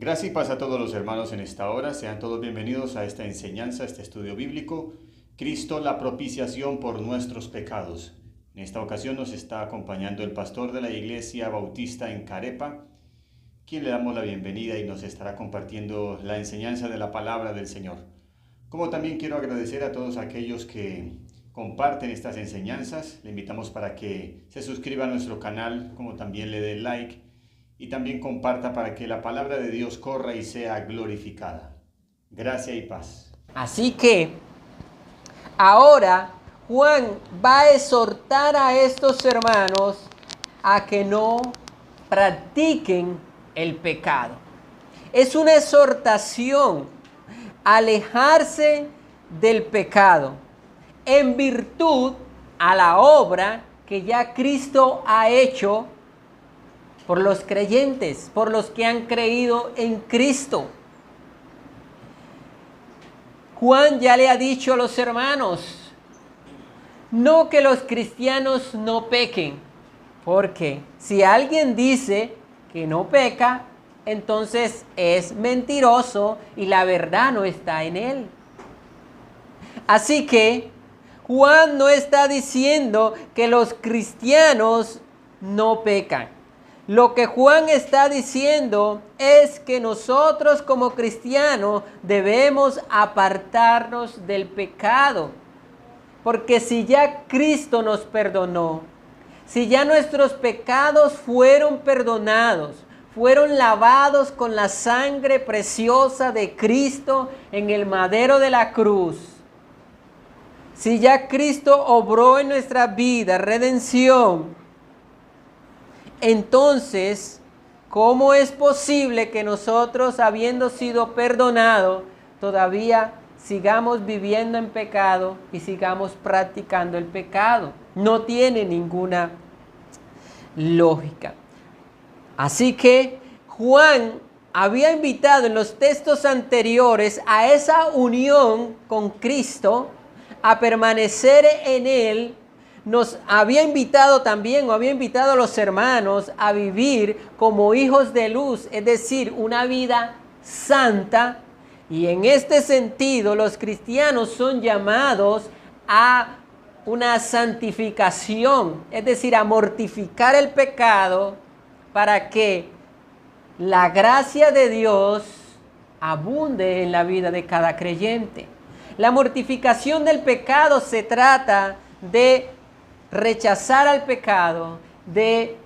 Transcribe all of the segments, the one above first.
Gracias y paz a todos los hermanos en esta hora. Sean todos bienvenidos a esta enseñanza, a este estudio bíblico. Cristo, la propiciación por nuestros pecados. En esta ocasión nos está acompañando el pastor de la Iglesia Bautista en Carepa, quien le damos la bienvenida y nos estará compartiendo la enseñanza de la palabra del Señor. Como también quiero agradecer a todos aquellos que comparten estas enseñanzas. Le invitamos para que se suscriba a nuestro canal, como también le dé like y también comparta para que la palabra de Dios corra y sea glorificada. Gracia y paz. Así que ahora Juan va a exhortar a estos hermanos a que no practiquen el pecado. Es una exhortación a alejarse del pecado en virtud a la obra que ya Cristo ha hecho por los creyentes, por los que han creído en Cristo. Juan ya le ha dicho a los hermanos, no que los cristianos no pequen, porque si alguien dice que no peca, entonces es mentiroso y la verdad no está en él. Así que Juan no está diciendo que los cristianos no pecan. Lo que Juan está diciendo es que nosotros como cristianos debemos apartarnos del pecado. Porque si ya Cristo nos perdonó, si ya nuestros pecados fueron perdonados, fueron lavados con la sangre preciosa de Cristo en el madero de la cruz, si ya Cristo obró en nuestra vida redención, entonces, ¿cómo es posible que nosotros, habiendo sido perdonados, todavía sigamos viviendo en pecado y sigamos practicando el pecado? No tiene ninguna lógica. Así que Juan había invitado en los textos anteriores a esa unión con Cristo, a permanecer en Él. Nos había invitado también, o había invitado a los hermanos a vivir como hijos de luz, es decir, una vida santa. Y en este sentido, los cristianos son llamados a una santificación, es decir, a mortificar el pecado para que la gracia de Dios abunde en la vida de cada creyente. La mortificación del pecado se trata de rechazar al pecado, de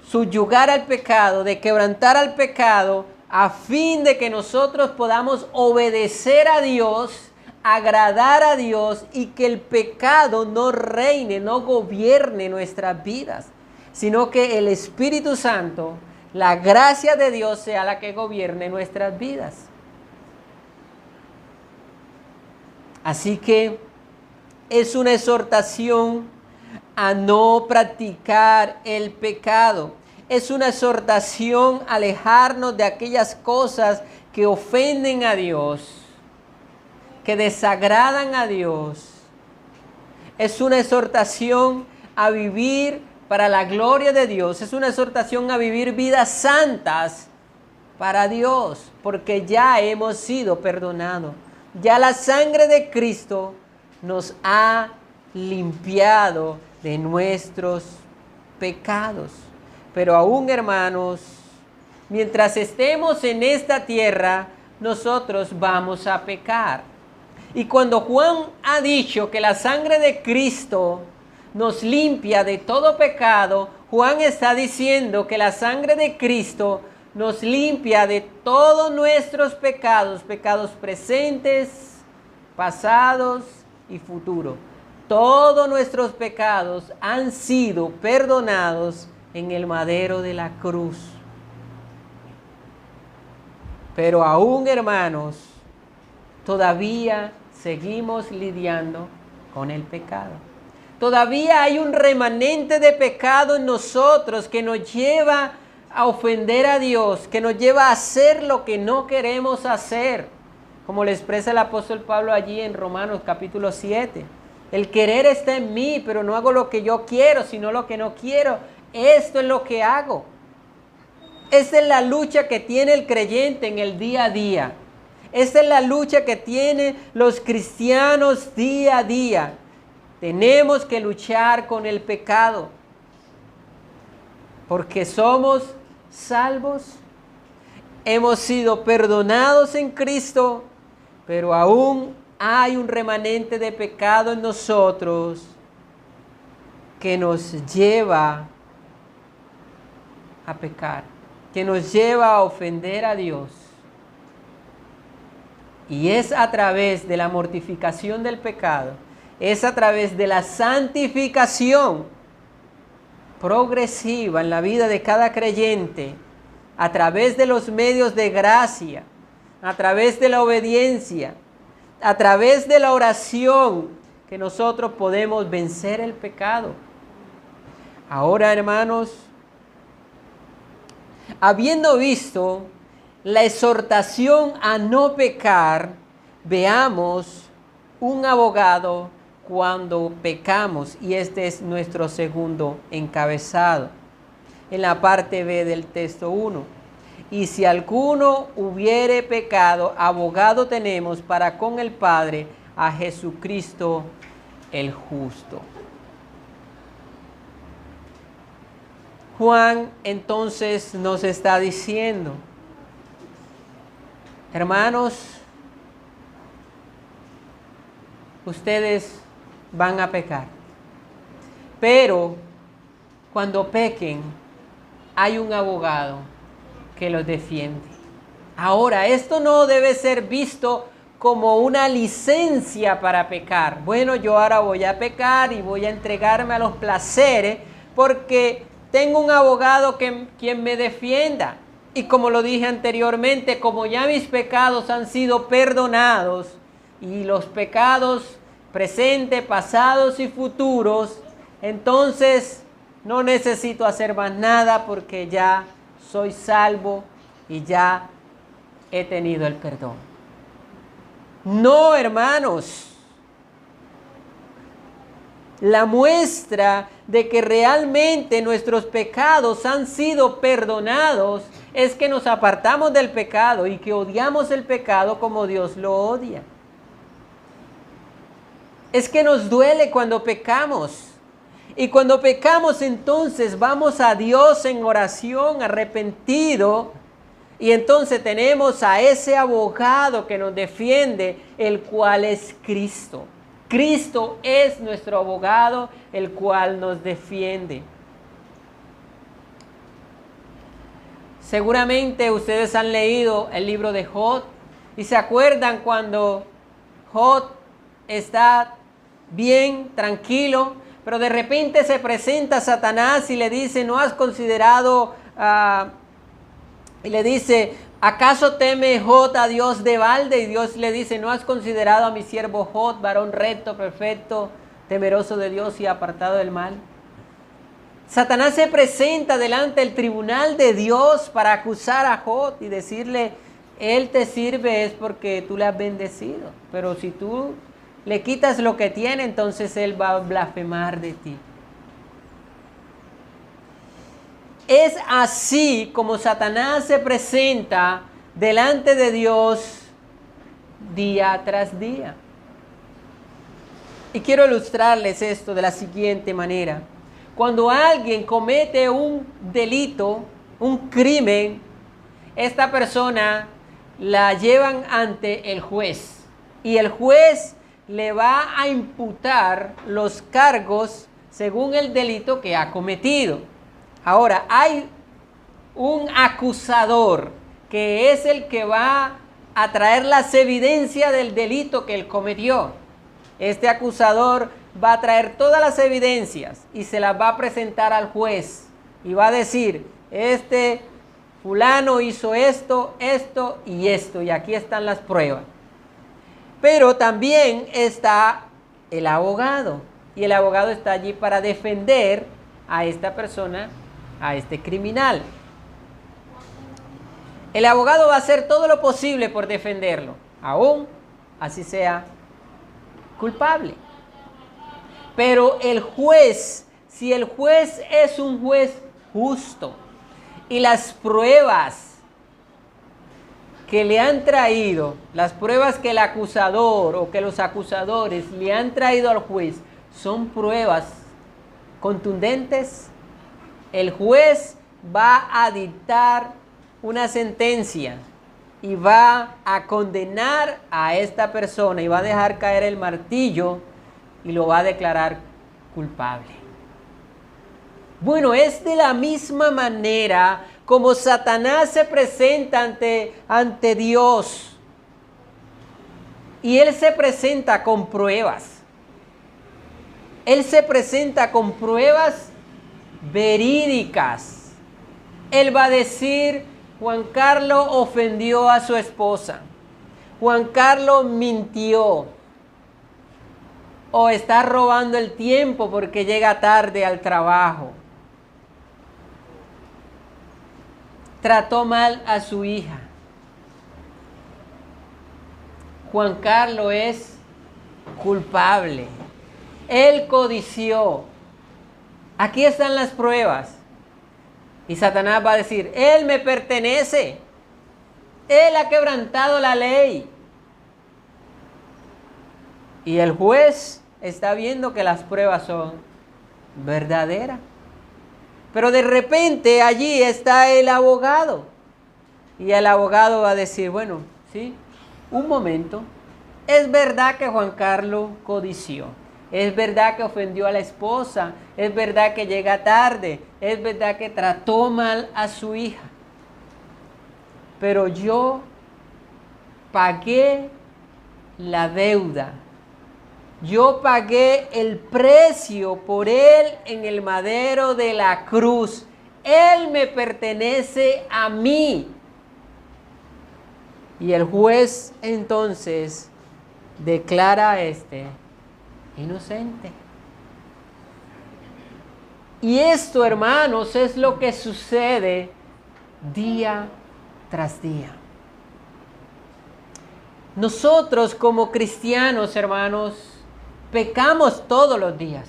subyugar al pecado, de quebrantar al pecado, a fin de que nosotros podamos obedecer a Dios, agradar a Dios y que el pecado no reine, no gobierne nuestras vidas, sino que el Espíritu Santo, la gracia de Dios sea la que gobierne nuestras vidas. Así que es una exhortación a no practicar el pecado. Es una exhortación a alejarnos de aquellas cosas que ofenden a Dios, que desagradan a Dios. Es una exhortación a vivir para la gloria de Dios. Es una exhortación a vivir vidas santas para Dios, porque ya hemos sido perdonados. Ya la sangre de Cristo nos ha limpiado de nuestros pecados. Pero aún, hermanos, mientras estemos en esta tierra, nosotros vamos a pecar. Y cuando Juan ha dicho que la sangre de Cristo nos limpia de todo pecado, Juan está diciendo que la sangre de Cristo nos limpia de todos nuestros pecados, pecados presentes, pasados y futuros. Todos nuestros pecados han sido perdonados en el madero de la cruz. Pero aún, hermanos, todavía seguimos lidiando con el pecado. Todavía hay un remanente de pecado en nosotros que nos lleva a ofender a Dios, que nos lleva a hacer lo que no queremos hacer. Como le expresa el apóstol Pablo allí en Romanos capítulo 7. El querer está en mí, pero no hago lo que yo quiero, sino lo que no quiero. Esto es lo que hago. Esa es la lucha que tiene el creyente en el día a día. Esa es la lucha que tienen los cristianos día a día. Tenemos que luchar con el pecado. Porque somos salvos. Hemos sido perdonados en Cristo, pero aún hay un remanente de pecado en nosotros que nos lleva a pecar, que nos lleva a ofender a Dios. Y es a través de la mortificación del pecado, es a través de la santificación progresiva en la vida de cada creyente, a través de los medios de gracia, a través de la obediencia, a través de la oración, que nosotros podemos vencer el pecado. Ahora, hermanos, habiendo visto la exhortación a no pecar, veamos un abogado cuando pecamos, y este es nuestro segundo encabezado, en la parte B del texto 1. Y si alguno hubiere pecado, abogado tenemos para con el Padre, a Jesucristo el justo. Juan entonces nos está diciendo, hermanos, ustedes van a pecar, pero cuando pequen hay un abogado que los defiende. Ahora, esto no debe ser visto como una licencia para pecar. Bueno, yo ahora voy a pecar y voy a entregarme a los placeres porque tengo un abogado quien me defienda. Y como lo dije anteriormente, como ya mis pecados han sido perdonados y los pecados presentes, pasados y futuros, entonces no necesito hacer más nada porque ya soy salvo y ya he tenido el perdón. No, hermanos. La muestra de que realmente nuestros pecados han sido perdonados es que nos apartamos del pecado y que odiamos el pecado como Dios lo odia. Es que nos duele cuando pecamos. Y cuando pecamos, entonces vamos a Dios en oración, arrepentido, y entonces tenemos a ese abogado que nos defiende, el cual es Cristo. Cristo es nuestro abogado, el cual nos defiende. Seguramente ustedes han leído el libro de Job y se acuerdan cuando Job está bien, tranquilo, pero de repente se presenta Satanás y le dice, ¿no has considerado? Y le dice, ¿acaso teme Job a Dios de balde? Y Dios le dice, ¿no has considerado a mi siervo Job, varón recto, perfecto, temeroso de Dios y apartado del mal? Satanás se presenta delante del tribunal de Dios para acusar a Job y decirle, él te sirve es porque tú le has bendecido, pero si tú le quitas lo que tiene, entonces él va a blasfemar de ti. Es así como Satanás se presenta delante de Dios día tras día. Y quiero ilustrarles esto de la siguiente manera. Cuando alguien comete un delito, un crimen, esta persona la llevan ante el juez. Y el juez le va a imputar los cargos según el delito que ha cometido. Ahora, hay un acusador que es el que va a traer las evidencias del delito que él cometió. Este acusador va a traer todas las evidencias y se las va a presentar al juez y va a decir, este fulano hizo esto, esto y esto, y aquí están las pruebas. Pero también está el abogado, y el abogado está allí para defender a esta persona, a este criminal. El abogado va a hacer todo lo posible por defenderlo, aún así sea culpable. Pero el juez, si el juez es un juez justo Y las pruebas que le han traído, las pruebas que el acusador o que los acusadores le han traído al juez, son pruebas contundentes. El juez va a dictar una sentencia y va a condenar a esta persona y va a dejar caer el martillo y lo va a declarar culpable. Bueno, es de la misma manera como Satanás se presenta ante Dios. Y él se presenta con pruebas. Él se presenta con pruebas verídicas. Él va a decir, Juan Carlos ofendió a su esposa. Juan Carlos mintió. O está robando el tiempo porque llega tarde al trabajo. Trató mal a su hija. Juan Carlos es culpable. Él codició. Aquí están las pruebas. Y Satanás va a decir, él me pertenece. Él ha quebrantado la ley. Y el juez está viendo que las pruebas son verdaderas. Pero de repente allí está el abogado. Y el abogado va a decir, bueno, sí, un momento. Es verdad que Juan Carlos codició. Es verdad que ofendió a la esposa. Es verdad que llega tarde. Es verdad que trató mal a su hija. Pero yo pagué la deuda. Yo pagué el precio por él en el madero de la cruz. Él me pertenece a mí. Y el juez entonces declara a este inocente. Y esto, hermanos, es lo que sucede día tras día. Nosotros como cristianos, hermanos, pecamos todos los días.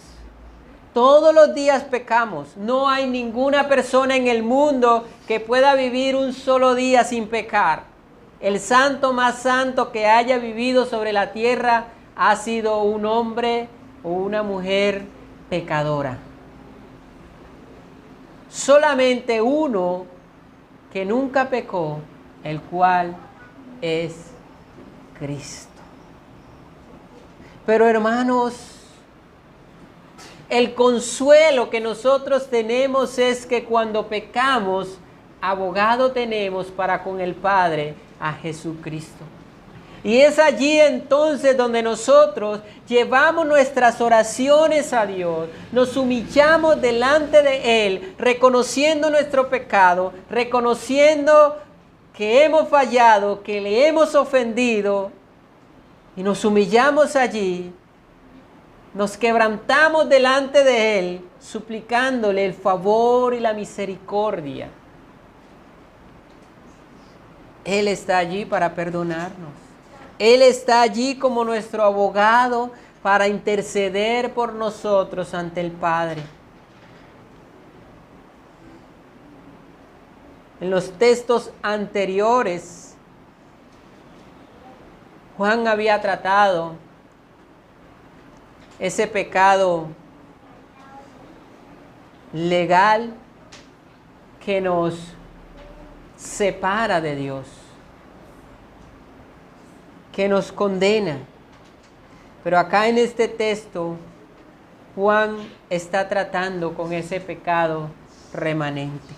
Todos los días pecamos. No hay ninguna persona en el mundo que pueda vivir un solo día sin pecar. El santo más santo que haya vivido sobre la tierra ha sido un hombre o una mujer pecadora. Solamente uno que nunca pecó, el cual es Cristo. Pero hermanos, el consuelo que nosotros tenemos es que cuando pecamos, abogado tenemos para con el Padre, a Jesucristo. Y es allí entonces donde nosotros llevamos nuestras oraciones a Dios, nos humillamos delante de Él, reconociendo nuestro pecado, reconociendo que hemos fallado, que le hemos ofendido, y nos humillamos allí, nos quebrantamos delante de Él, suplicándole el favor y la misericordia. Él está allí para perdonarnos. Él está allí como nuestro abogado para interceder por nosotros ante el Padre. En los textos anteriores, Juan había tratado ese pecado legal que nos separa de Dios, que nos condena. Pero acá en este texto, Juan está tratando con ese pecado remanente.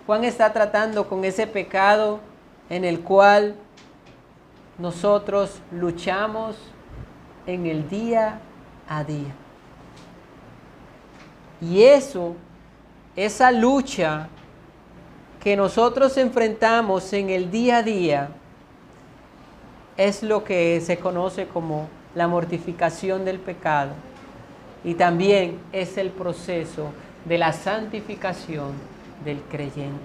Juan está tratando con ese pecado en el cual nosotros luchamos en el día a día. Y esa lucha que nosotros enfrentamos en el día a día, es lo que se conoce como la mortificación del pecado. Y también es el proceso de la santificación del creyente.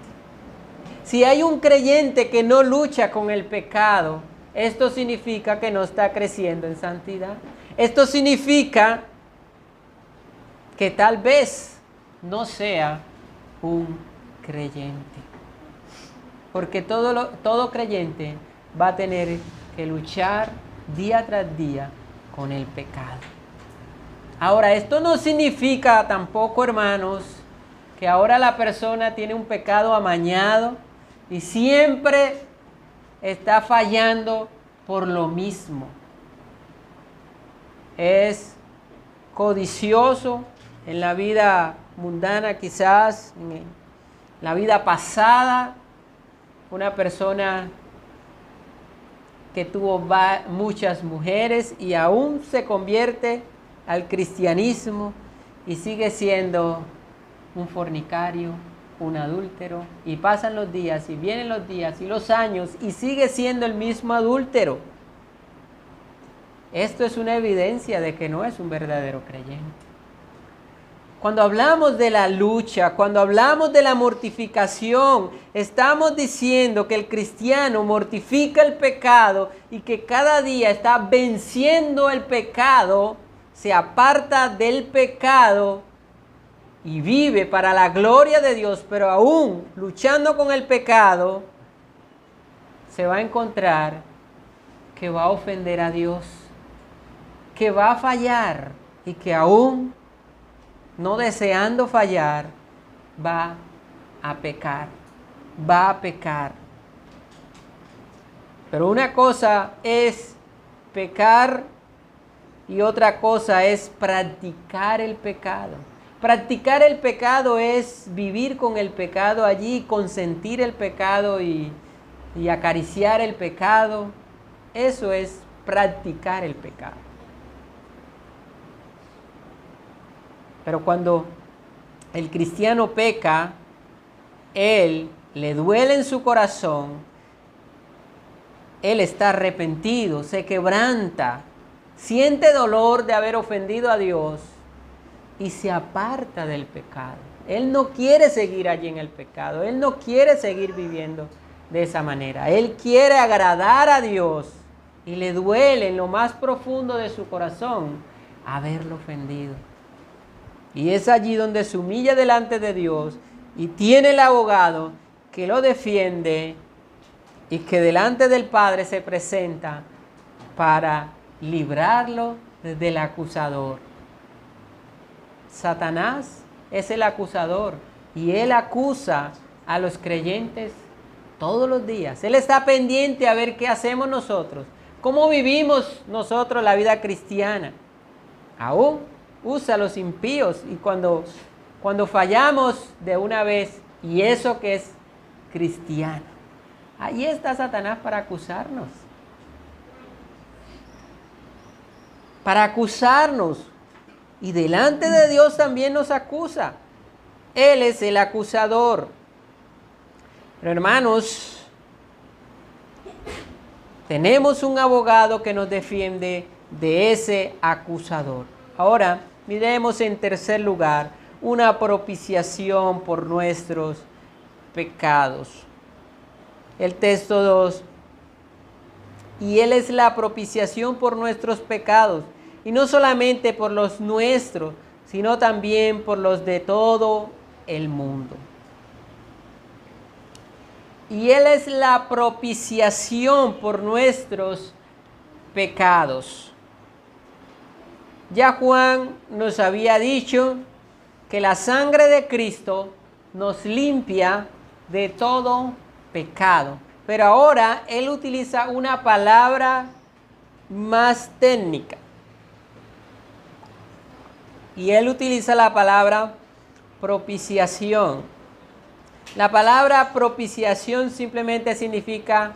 Si hay un creyente que no lucha con el pecado, esto significa que no está creciendo en santidad. Esto significa que tal vez no sea un creyente. Porque todo creyente va a tener que luchar día tras día con el pecado. Ahora, esto no significa tampoco, hermanos, que ahora la persona tiene un pecado amañado y siempre está fallando por lo mismo. Es codicioso en la vida mundana, quizás en la vida pasada, una persona que tuvo muchas mujeres y aún se convierte al cristianismo y sigue siendo un fornicario, un adúltero, y pasan los días y vienen los días y los años y sigue siendo el mismo adúltero. Esto es una evidencia de que no es un verdadero creyente. Cuando hablamos de la lucha, cuando hablamos de la mortificación, estamos diciendo que el cristiano mortifica el pecado y que cada día está venciendo el pecado, se aparta del pecado y vive para la gloria de Dios, pero aún luchando con el pecado, se va a encontrar que va a ofender a Dios, que va a fallar y que aún no deseando fallar, va a pecar. Pero una cosa es pecar y otra cosa es practicar el pecado. Practicar el pecado es vivir con el pecado allí, consentir el pecado y acariciar el pecado. Eso es practicar el pecado. Pero cuando el cristiano peca, él le duele en su corazón, él está arrepentido, se quebranta, siente dolor de haber ofendido a Dios y se aparta del pecado. Él no quiere seguir allí en el pecado, él no quiere seguir viviendo de esa manera. Él quiere agradar a Dios y le duele en lo más profundo de su corazón haberlo ofendido. Y es allí donde se humilla delante de Dios y tiene el abogado que lo defiende y que delante del Padre se presenta para librarlo del acusador. Satanás es el acusador y él acusa a los creyentes todos los días. Él está pendiente a ver qué hacemos nosotros, cómo vivimos nosotros la vida cristiana. Aún usa a los impíos y cuando fallamos de una vez, y eso que es cristiano, ahí está Satanás para acusarnos. Para acusarnos. Y delante de Dios también nos acusa. Él es el acusador. Pero hermanos, tenemos un abogado que nos defiende de ese acusador. Ahora, miremos en tercer lugar, una propiciación por nuestros pecados. El texto 2. Y Él es la propiciación por nuestros pecados. Y no solamente por los nuestros, sino también por los de todo el mundo. Y Él es la propiciación por nuestros pecados. Ya Juan nos había dicho que la sangre de Cristo nos limpia de todo pecado. Pero ahora Él utiliza una palabra más técnica. Y Él utiliza la palabra propiciación. La palabra propiciación simplemente significa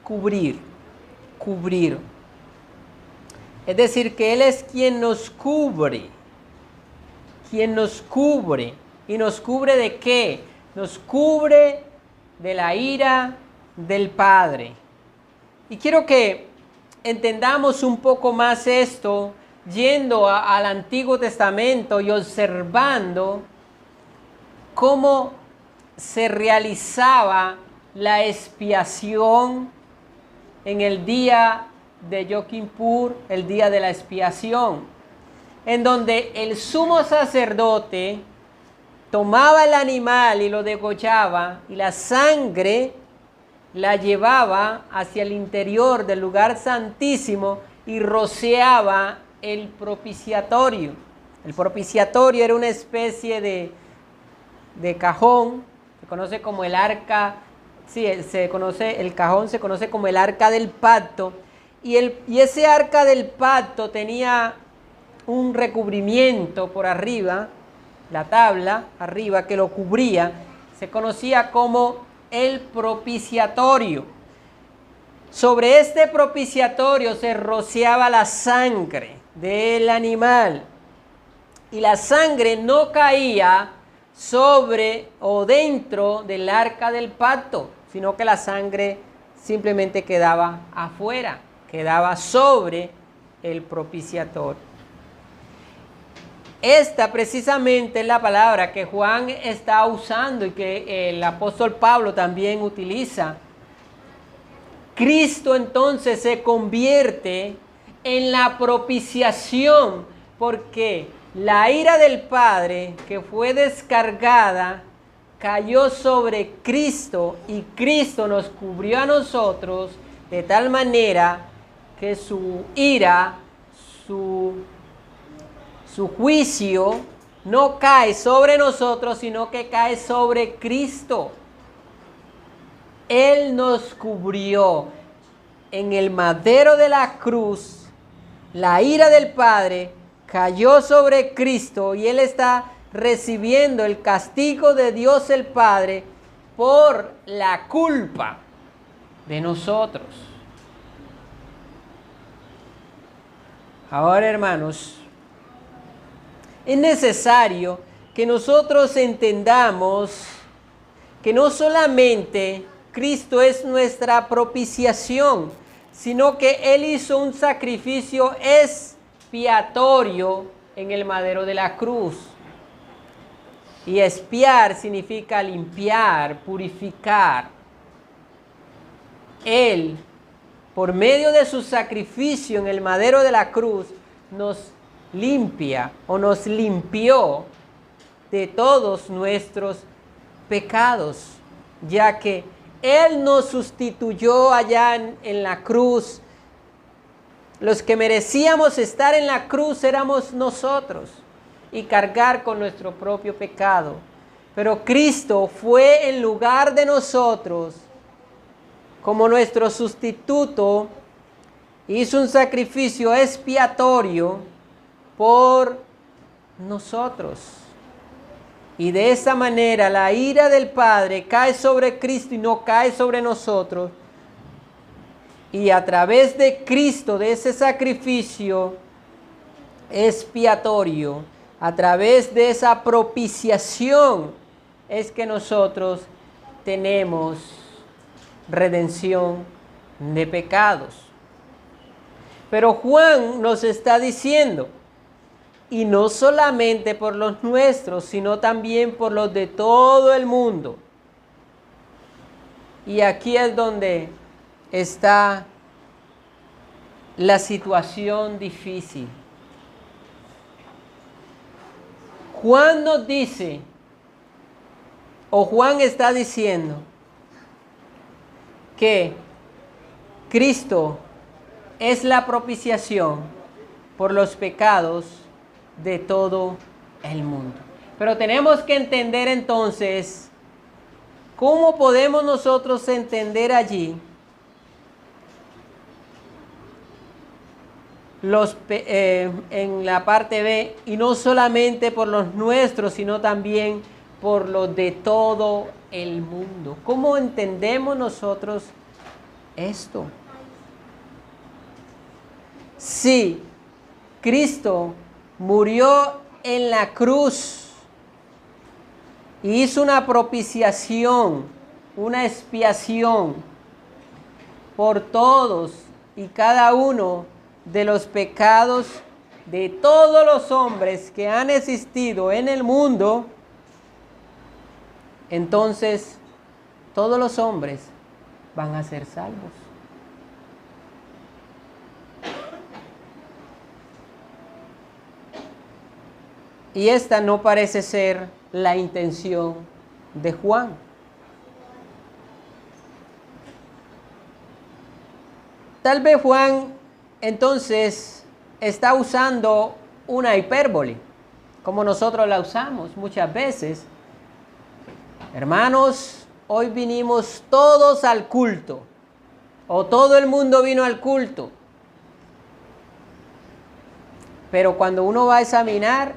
cubrir. Es decir, que Él es quien nos cubre. ¿Y nos cubre de qué? Nos cubre de la ira del Padre. Y quiero que entendamos un poco más esto, yendo al Antiguo Testamento y observando cómo se realizaba la expiación en el día de Yom Kippur, el día de la expiación, en donde el sumo sacerdote tomaba el animal y lo degollaba, y la sangre la llevaba hacia el interior del lugar santísimo y rociaba el propiciatorio. El propiciatorio era una especie de cajón, se conoce como el arca, sí, el cajón se conoce como el arca del pacto, y ese arca del pacto tenía un recubrimiento por arriba, la tabla arriba que lo cubría, se conocía como el propiciatorio. Sobre este propiciatorio se rociaba la sangre del animal, y la sangre no caía sobre o dentro del arca del pacto, sino que la sangre simplemente quedaba afuera, quedaba sobre el propiciatorio. Esta precisamente es la palabra que Juan está usando y que el apóstol Pablo también utiliza. Cristo entonces se convierte en la propiciación, porque la ira del Padre que fue descargada cayó sobre Cristo, y Cristo nos cubrió a nosotros de tal manera que su ira, su juicio no cae sobre nosotros, sino que cae sobre Cristo. Él nos cubrió en el madero de la cruz. La ira del Padre cayó sobre Cristo, y Él está recibiendo el castigo de Dios el Padre por la culpa de nosotros. Ahora, hermanos, es necesario que nosotros entendamos que no solamente Cristo es nuestra propiciación, sino que Él hizo un sacrificio expiatorio en el madero de la cruz. Y expiar significa limpiar, purificar. Él, por medio de su sacrificio en el madero de la cruz, nos limpia o nos limpió de todos nuestros pecados, ya que Él nos sustituyó allá en la cruz. Los que merecíamos estar en la cruz éramos nosotros y cargar con nuestro propio pecado. Pero Cristo fue en lugar de nosotros como nuestro sustituto, hizo un sacrificio expiatorio por nosotros. Y de esa manera la ira del Padre cae sobre Cristo y no cae sobre nosotros. Y a través de Cristo, de ese sacrificio expiatorio, a través de esa propiciación, es que nosotros tenemos redención de pecados. Pero Juan nos está diciendo, y no solamente por los nuestros, sino también por los de todo el mundo. Y aquí es donde está la situación difícil. Juan nos dice, o Juan está diciendo, que Cristo es la propiciación por los pecados de todo el mundo. Pero tenemos que entender entonces, ¿cómo podemos nosotros entender allí en la parte B, y no solamente por los nuestros, sino también por los de todo el mundo? ¿Cómo entendemos nosotros esto? Sí, Cristo murió en la cruz y hizo una propiciación, una expiación por todos y cada uno de los pecados de todos los hombres que han existido en el mundo. Entonces, todos los hombres van a ser salvos. Y esta no parece ser la intención de Juan. Tal vez Juan entonces está usando una hipérbole, como nosotros la usamos muchas veces. Hermanos, hoy vinimos todos al culto, o todo el mundo vino al culto. Pero cuando uno va a examinar,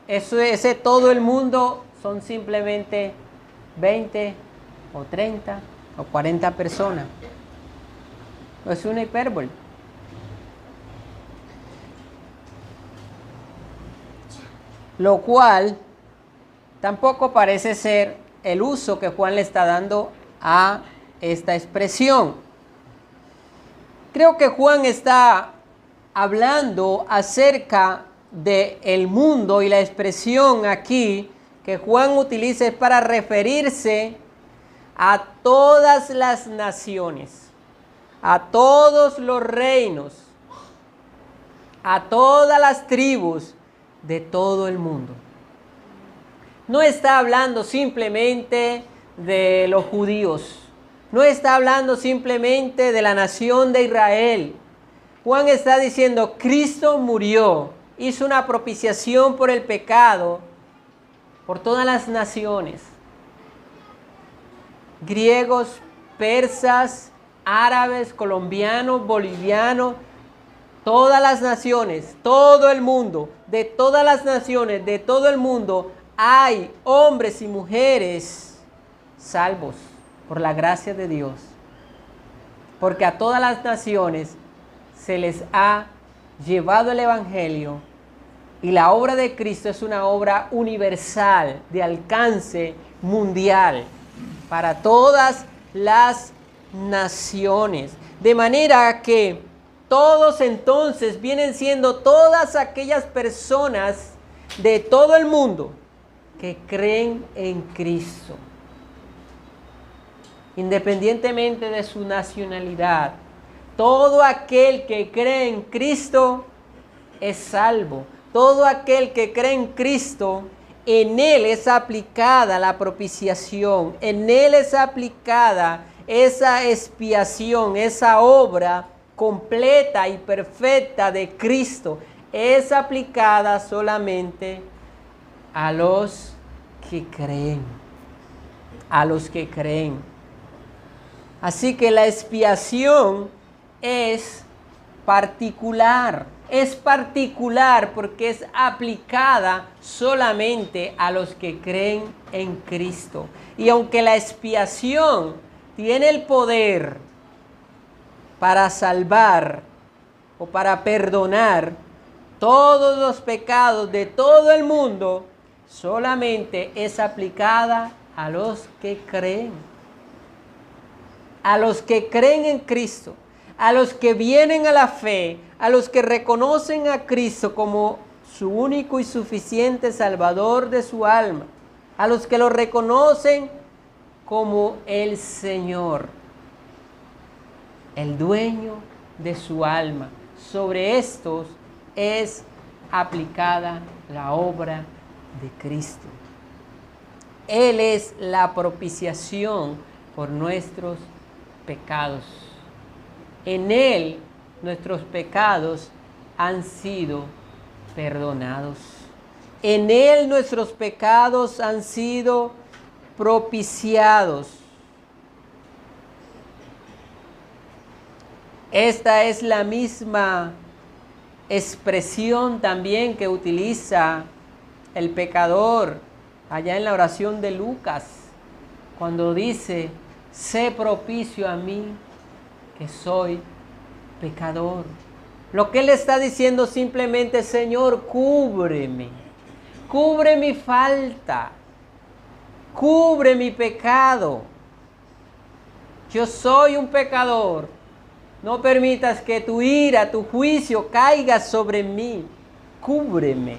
ese todo el mundo son simplemente 20 o 30 o 40 personas. Es una hipérbole. Lo cual tampoco parece ser el uso que Juan le está dando a esta expresión. Creo que Juan está hablando acerca del mundo, y la expresión aquí que Juan utiliza es para referirse a todas las naciones, a todos los reinos, a todas las tribus de todo el mundo. No está hablando simplemente de los judíos, no está hablando simplemente de la nación de Israel. Juan está diciendo, Cristo murió, hizo una propiciación por el pecado, por todas las naciones, griegos, persas, árabes, colombianos, bolivianos, todas las naciones, todo el mundo, de todas las naciones, de todo el mundo, hay hombres y mujeres salvos por la gracia de Dios. Porque a todas las naciones se les ha llevado el Evangelio, y la obra de Cristo es una obra universal, de alcance mundial, para todas las naciones. De manera que todos entonces vienen siendo todas aquellas personas de todo el mundo que creen en Cristo, independientemente de su nacionalidad. Todo aquel que cree en Cristo es salvo. Todo aquel que cree en Cristo, en Él es aplicada la propiciación, en Él es aplicada esa expiación, esa obra completa y perfecta de Cristo, es aplicada solamente a los que creen, a los que creen. Así que la expiación es particular porque es aplicada solamente a los que creen en Cristo. Y aunque la expiación tiene el poder para salvar o para perdonar todos los pecados de todo el mundo, solamente es aplicada a los que creen. A los que creen en Cristo, a los que vienen a la fe, a los que reconocen a Cristo como su único y suficiente Salvador de su alma, a los que lo reconocen como el Señor, el dueño de su alma. Sobre estos es aplicada la obra de Cristo. Él es la propiciación por nuestros pecados. En Él nuestros pecados han sido perdonados. En Él nuestros pecados han sido propiciados. Esta es la misma expresión también que utiliza el pecador allá en la oración de Lucas, cuando dice, sé propicio a mí, que soy pecador. Lo que él está diciendo simplemente, Señor, cúbreme, cubre mi falta, cubre mi pecado. Yo soy un pecador. No permitas que tu ira, tu juicio caiga sobre mí. Cúbreme.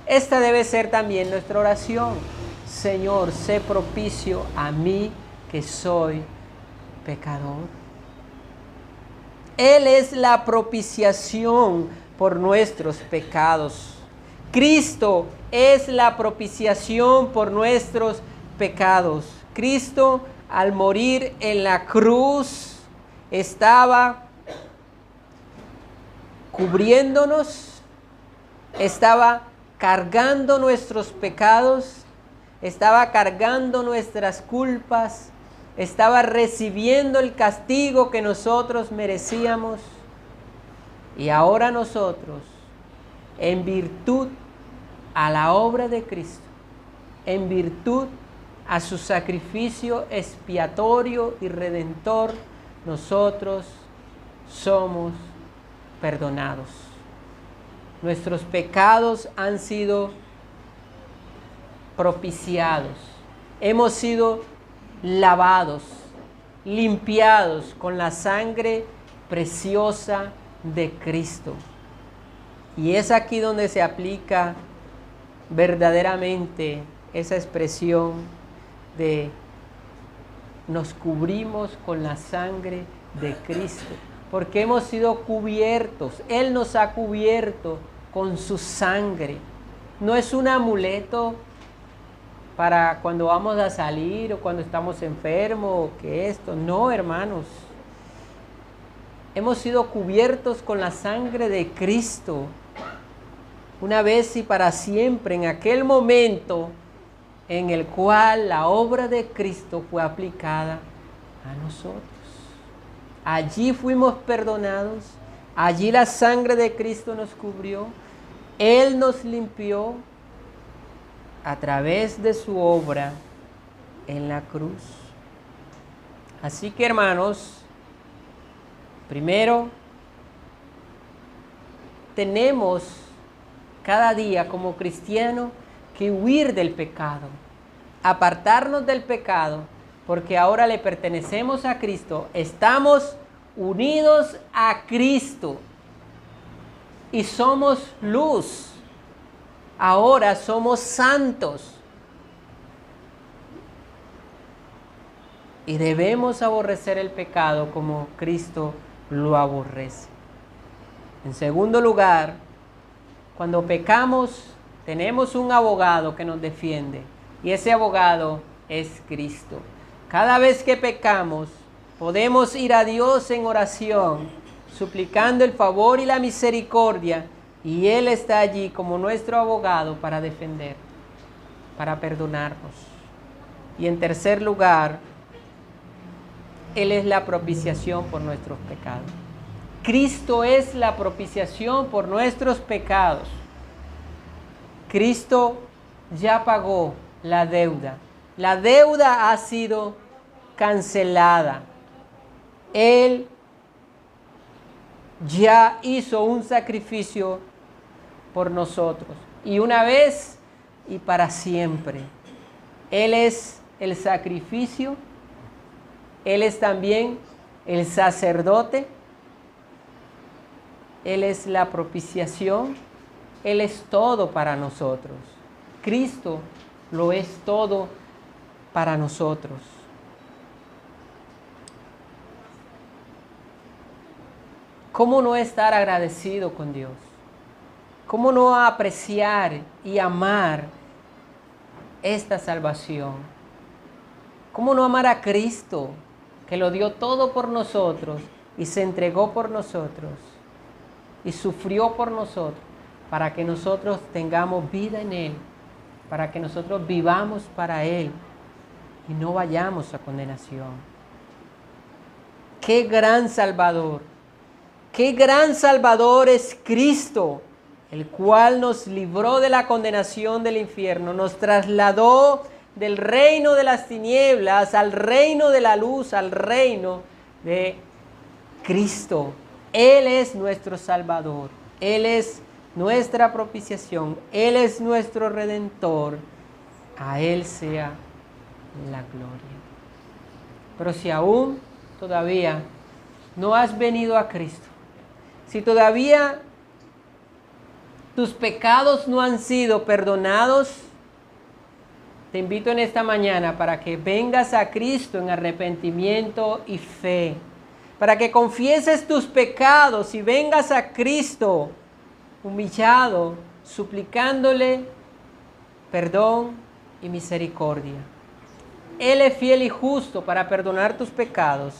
Esta debe ser también nuestra oración. Señor, sé propicio a mí, que soy pecador. Él es la propiciación por nuestros pecados. Cristo es la propiciación por nuestros pecados. Cristo, al morir en la cruz, estaba cubriéndonos, estaba cargando nuestros pecados, estaba cargando nuestras culpas, estaba recibiendo el castigo que nosotros merecíamos. Y ahora nosotros, en virtud a la obra de Cristo, en virtud a su sacrificio expiatorio y redentor, nosotros somos perdonados. Nuestros pecados han sido propiciados. Hemos sido lavados, limpiados con la sangre preciosa de Cristo. Y es aquí donde se aplica verdaderamente esa expresión de nos cubrimos con la sangre de Cristo, porque hemos sido cubiertos. Él nos ha cubierto con su sangre. No es un amuleto para cuando vamos a salir o cuando estamos enfermos o que esto. No, hermanos. Hemos sido cubiertos con la sangre de Cristo. Una vez y para siempre, en aquel momento en el cual la obra de Cristo fue aplicada a nosotros. Allí fuimos perdonados, allí la sangre de Cristo nos cubrió, Él nos limpió a través de su obra en la cruz. Así que, hermanos, primero tenemos cada día como cristianos que huir del pecado, apartarnos del pecado, porque ahora le pertenecemos a Cristo, estamos unidos a Cristo y somos luz. Ahora somos santos y debemos aborrecer el pecado como Cristo lo aborrece. En segundo lugar, cuando pecamos, tenemos un abogado que nos defiende y ese abogado es Cristo. Cada vez que pecamos, podemos ir a Dios en oración, suplicando el favor y la misericordia, y Él está allí como nuestro abogado para defender, para perdonarnos. Y en tercer lugar, Él es la propiciación por nuestros pecados. Cristo es la propiciación por nuestros pecados. Cristo ya pagó la deuda. La deuda ha sido cancelada. Él ya hizo un sacrificio por nosotros. Y una vez y para siempre. Él es el sacrificio. Él es también el sacerdote. Él es la propiciación. Él es todo para nosotros. Cristo lo es todo para nosotros. ¿Cómo no estar agradecido con Dios? ¿Cómo no apreciar y amar esta salvación? ¿Cómo no amar a Cristo, que lo dio todo por nosotros y se entregó por nosotros y sufrió por nosotros para que nosotros tengamos vida en Él, para que nosotros vivamos para Él y no vayamos a condenación? ¡Qué gran Salvador! ¡Qué gran Salvador es Cristo! El cual nos libró de la condenación del infierno, nos trasladó del reino de las tinieblas al reino de la luz, al reino de Cristo. Él es nuestro Salvador, Él es nuestra propiciación, Él es nuestro Redentor. A Él sea la gloria. Pero si aún todavía no has venido a Cristo, si todavía tus pecados no han sido perdonados, te invito en esta mañana para que vengas a Cristo en arrepentimiento y fe, para que confieses tus pecados y vengas a Cristo humillado suplicándole perdón y misericordia. Él es fiel y justo para perdonar tus pecados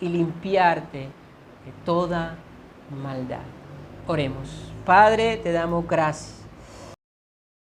y limpiarte de toda maldad. Oremos. Padre, te damos gracias